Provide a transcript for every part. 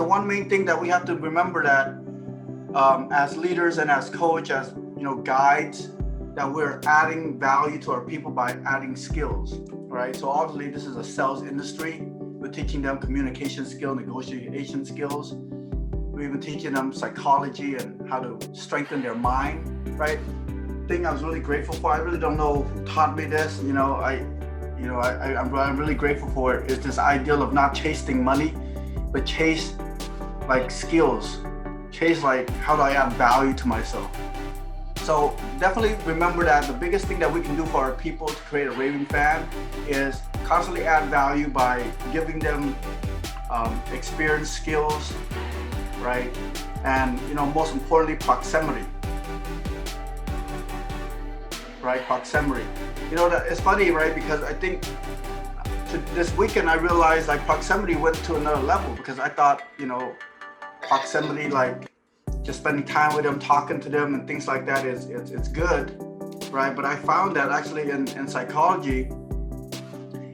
the one main thing that we have to remember that as leaders and as coach, as guides, that we're adding value to our people by adding skills, right? So obviously this is a sales industry. We're teaching them communication skill, negotiation skills. We're even teaching them psychology and how to strengthen their mind, right? Thing I was really grateful for. I really don't know who taught me this. I'm really grateful for it. Is this ideal of not chasing money, but chase like skills, chase like how do I add value to myself. So definitely remember that the biggest thing that we can do for our people to create a raving fan is constantly add value by giving them experience, skills, right? And most importantly, proximity. Right, proximity. That it's funny, right? Because I think this weekend I realized like proximity went to another level, because I thought proximity, like just spending time with them, talking to them and things like that it's good, right? But I found that actually in psychology,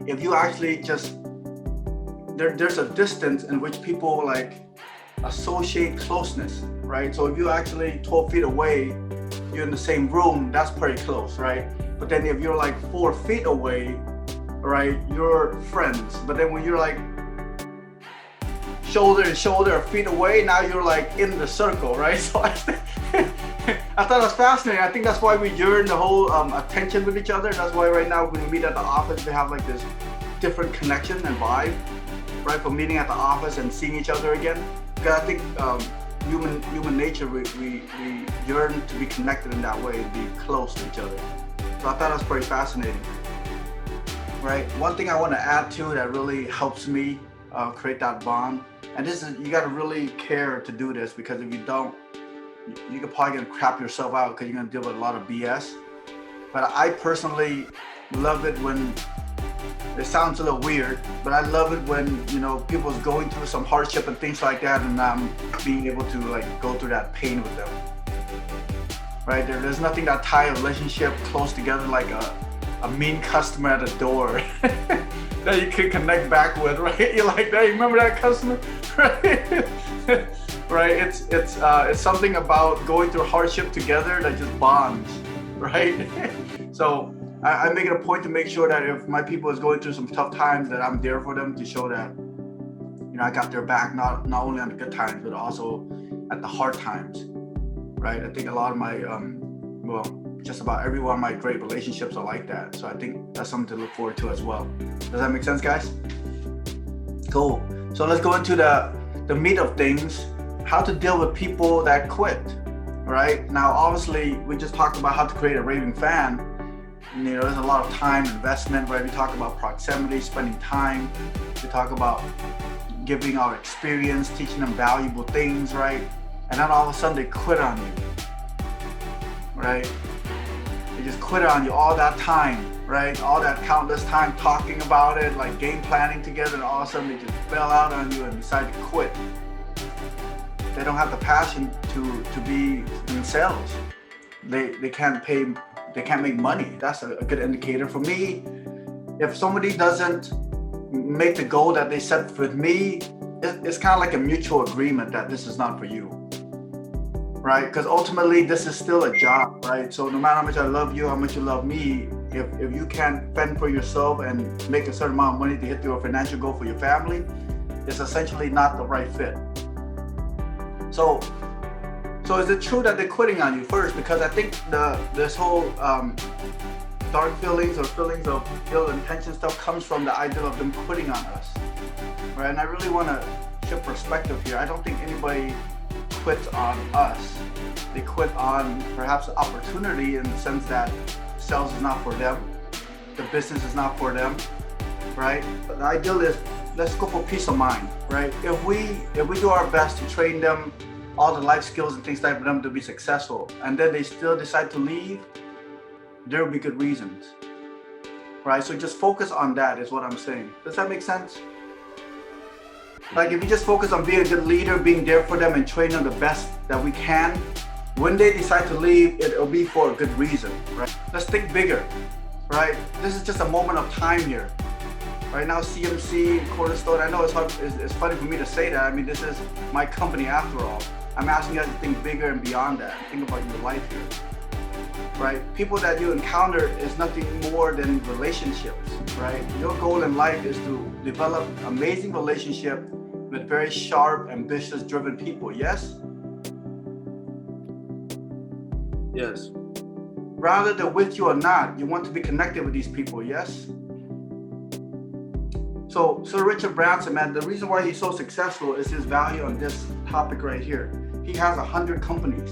if you actually just there's a distance in which people like associate closeness, right? So if you actually 12 feet away, you're in the same room, that's pretty close, right? But then if you're like 4 feet away, right, you're friends. But then when you're like shoulder to shoulder or feet away, now you're like in the circle, right? So I thought it was fascinating. I think that's why we yearn the whole attention with each other. That's why right now when we meet at the office, we have like this different connection and vibe, right? From meeting at the office and seeing each other again. Because I think human nature, we yearn to be connected in that way, to be close to each other. So I thought that was pretty fascinating, right? One thing I want to add to that really helps me create that bond, and this is, you got to really care to do this, because if you don't, you could probably gonna crap yourself out, because you're gonna deal with a lot of BS. But I personally love it when, it sounds a little weird, but I love it when people's going through some hardship and things like that, and I'm being able to like go through that pain with them. Right? There's nothing that tie a relationship close together like a mean customer at the door that you can connect back with, right? You're like, hey, remember that customer? Right? Right? It's something about going through hardship together that just bonds, right? So I make it a point to make sure that if my people is going through some tough times, that I'm there for them, to show that I got their back, not only on the good times, but also at the hard times, right? I think a lot of my just about every one of my great relationships are like that. So I think that's something to look forward to as well. Does that make sense, guys? Cool. So let's go into the meat of things, how to deal with people that quit, right? Now, obviously, we just talked about how to create a raving fan. There's a lot of time investment, right? We talk about proximity, spending time. We talk about giving our experience, teaching them valuable things, right? And then all of a sudden they quit on you, right? They just quit on you all that time, right? All that countless time talking about it, like game planning together, and all of a sudden they just bail out on you and decide to quit. They don't have the passion to be in sales. They can't make money. That's a good indicator for me. If somebody doesn't make the goal that they set with me, it's kind of like a mutual agreement that this is not for you, right? Because ultimately this is still a job, right? So no matter how much I love you, how much you love me, if you can't fend for yourself and make a certain amount of money to hit your financial goal for your family, it's essentially not the right fit. So is it true that they're quitting on you first? Because I think this whole dark feelings or feelings of ill intention stuff comes from the idea of them quitting on us, right? And I really want to shift perspective here. I don't think anybody quits on us. They quit on perhaps the opportunity, in the sense that sales is not for them, the business is not for them, right? But the ideal is, let's go for peace of mind, right? If we do our best to train them all the life skills and things like for them to be successful, and then they still decide to leave, there will be good reasons, right? So just focus on that is what I'm saying. Does that make sense? Like if you just focus on being a good leader, being there for them and train them the best that we can, when they decide to leave, it'll be for a good reason, right? Let's think bigger, right? This is just a moment of time here. Right now, CMC, Cornerstone, I know it's hard, it's funny for me to say that. I mean, this is my company after all. I'm asking you guys to think bigger and beyond that. Think about your life here, right? People that you encounter is nothing more than relationships, right? Your goal in life is to develop amazing relationship with very sharp, ambitious, driven people, yes? Yes. Rather they're with you or not, you want to be connected with these people, yes? So Sir Richard Branson, man, the reason why he's so successful is his value on this topic right here. He has 100 companies.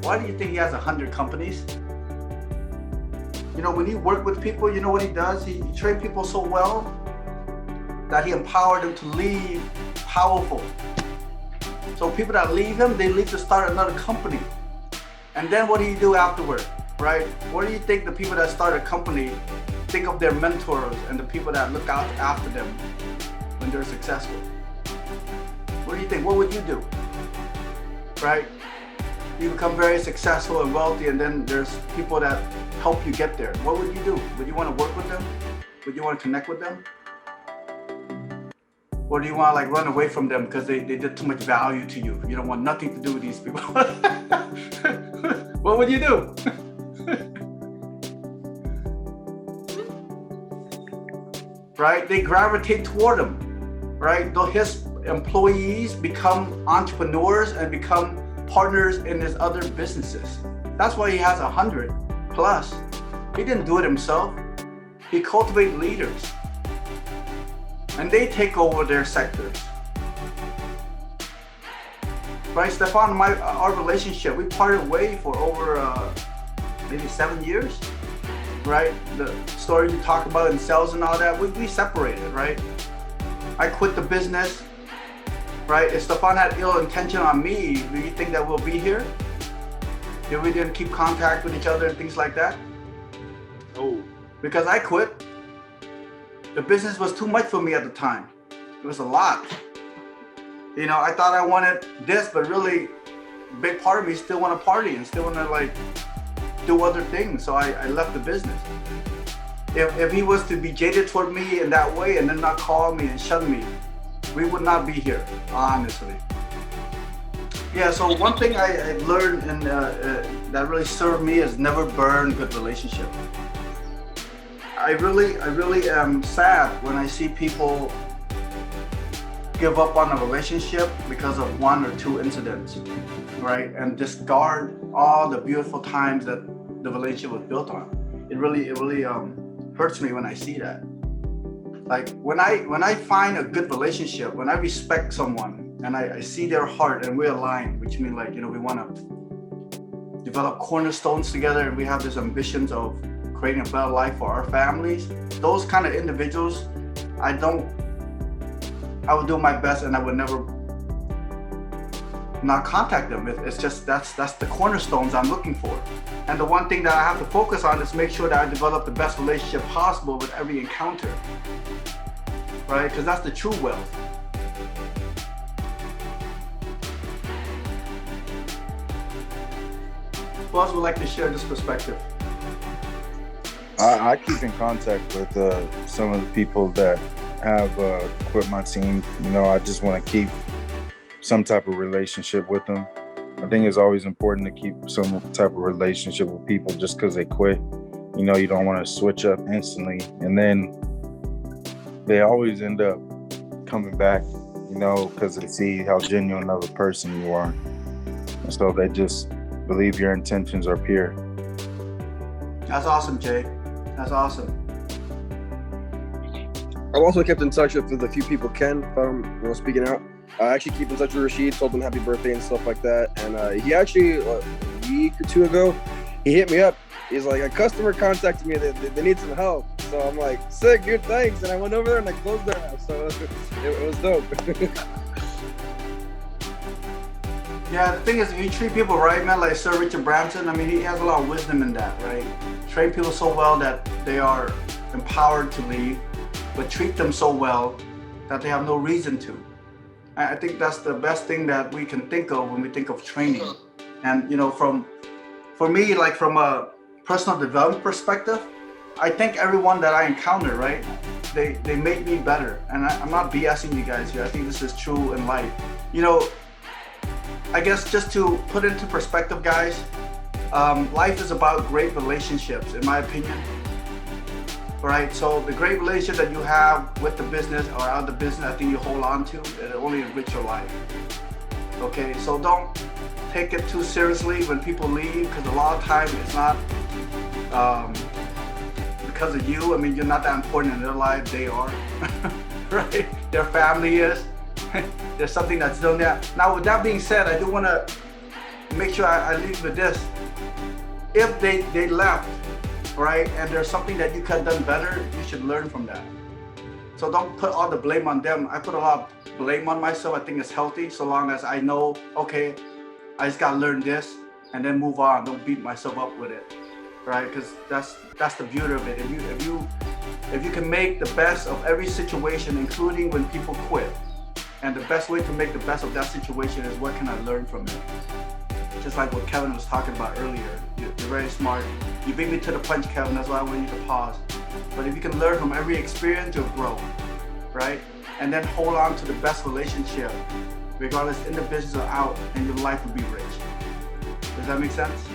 Why do you think he has 100 companies? You know, when he works with people, you know what he does? He trains people so well that he empowered them to leave powerful. So people that leave him, they leave to start another company. And then what do you do afterward, right? What do you think the people that start a company think of their mentors and the people that look out after them when they're successful? What do you think? What would you do? Right? You become very successful and wealthy, and then there's people that help you get there. What would you do? Would you want to work with them? Would you want to connect with them? Or do you want to like run away from them because they did too much value to you? You don't want nothing to do with these people. What would you do? Right? They gravitate toward him, right? Though his employees become entrepreneurs and become partners in his other businesses. That's why he has 100 plus. He didn't do it himself. He cultivates leaders, and they take over their sectors. Right, Stefan, our relationship, we parted way for over maybe 7 years. Right? The story you talk about in sales and all that, we separated, right? I quit the business, right? If Stefan had ill intention on me, do you think that we'll be here? If we didn't keep contact with each other and things like that? Oh. Because I quit. The business was too much for me at the time. It was a lot. You know, I thought I wanted this, but really, a big part of me still want to party and still want to like do other things, so I left the business. If he was to be jaded toward me in that way and then not call me and shun me, we would not be here, honestly. Yeah, so one thing I learned and that really served me is never burn good relationship. I really am sad when I see people give up on a relationship because of one or two incidents, right? And discard all the beautiful times that the relationship was built on. It really hurts me when I see that. Like when I find a good relationship, when I respect someone and I see their heart and we're aligned, which means like, you know, we want to develop cornerstones together and we have this ambitions of creating a better life for our families. Those kind of individuals, I would do my best and I would never not contact them. It's just that's the cornerstones I'm looking for. And the one thing that I have to focus on is make sure that I develop the best relationship possible with every encounter, right? Because that's the true wealth. Who else would like to share this perspective? I keep in contact with some of the people that have quit my team. You know, I just want to keep some type of relationship with them. I think it's always important to keep some type of relationship with people just because they quit. You know, you don't want to switch up instantly. And then they always end up coming back, you know, because they see how genuine of a person you are. And so they just believe your intentions are pure. That's awesome, Jay. That's awesome. I've also kept in touch with a few people, Ken, speaking out. I actually keep in touch with Rashid, told him happy birthday and stuff like that. And he actually, a week or two ago, he hit me up. He's like, a customer contacted me, they need some help. So I'm like, sick, dude, thanks. And I went over there and I closed their house. So it was dope. Yeah, the thing is, if you treat people right, man, like Sir Richard Branson, I mean, he has a lot of wisdom in that, right? Train people so well that they are empowered to leave, but treat them so well that they have no reason to. I think that's the best thing that we can think of when we think of training. And, you know, for me, like from a personal development perspective, I thank everyone that I encounter, right? they made me better. And I'm not BSing you guys here. I think this is true in life. You know, I guess just to put into perspective, guys, life is about great relationships, in my opinion. All right, so the great relationship that you have with the business or out of the business, I think you hold on to, it only enrich your life. Okay, so don't take it too seriously when people leave, because a lot of times it's not because of you. I mean, you're not that important in their life, they are, right? Their family is. There's something that's done there. Now, with that being said, I do want to make sure I leave with this. If they left, right, and there's something that you could have done better, you should learn from that. So don't put all the blame on them. I put a lot of blame on myself. I think it's healthy, so long as I know, okay, I just gotta learn this and then move on. Don't beat myself up with it, right? Because that's the beauty of it. If you can make the best of every situation, including when people quit, and the best way to make the best of that situation is what can I learn from it? Just like what Kevin was talking about earlier. You're very smart. You beat me to the punch, Kevin. That's why I want you to pause. But if you can learn from every experience, you'll grow, right? And then hold on to the best relationship, regardless in the business or out, and your life will be rich. Does that make sense?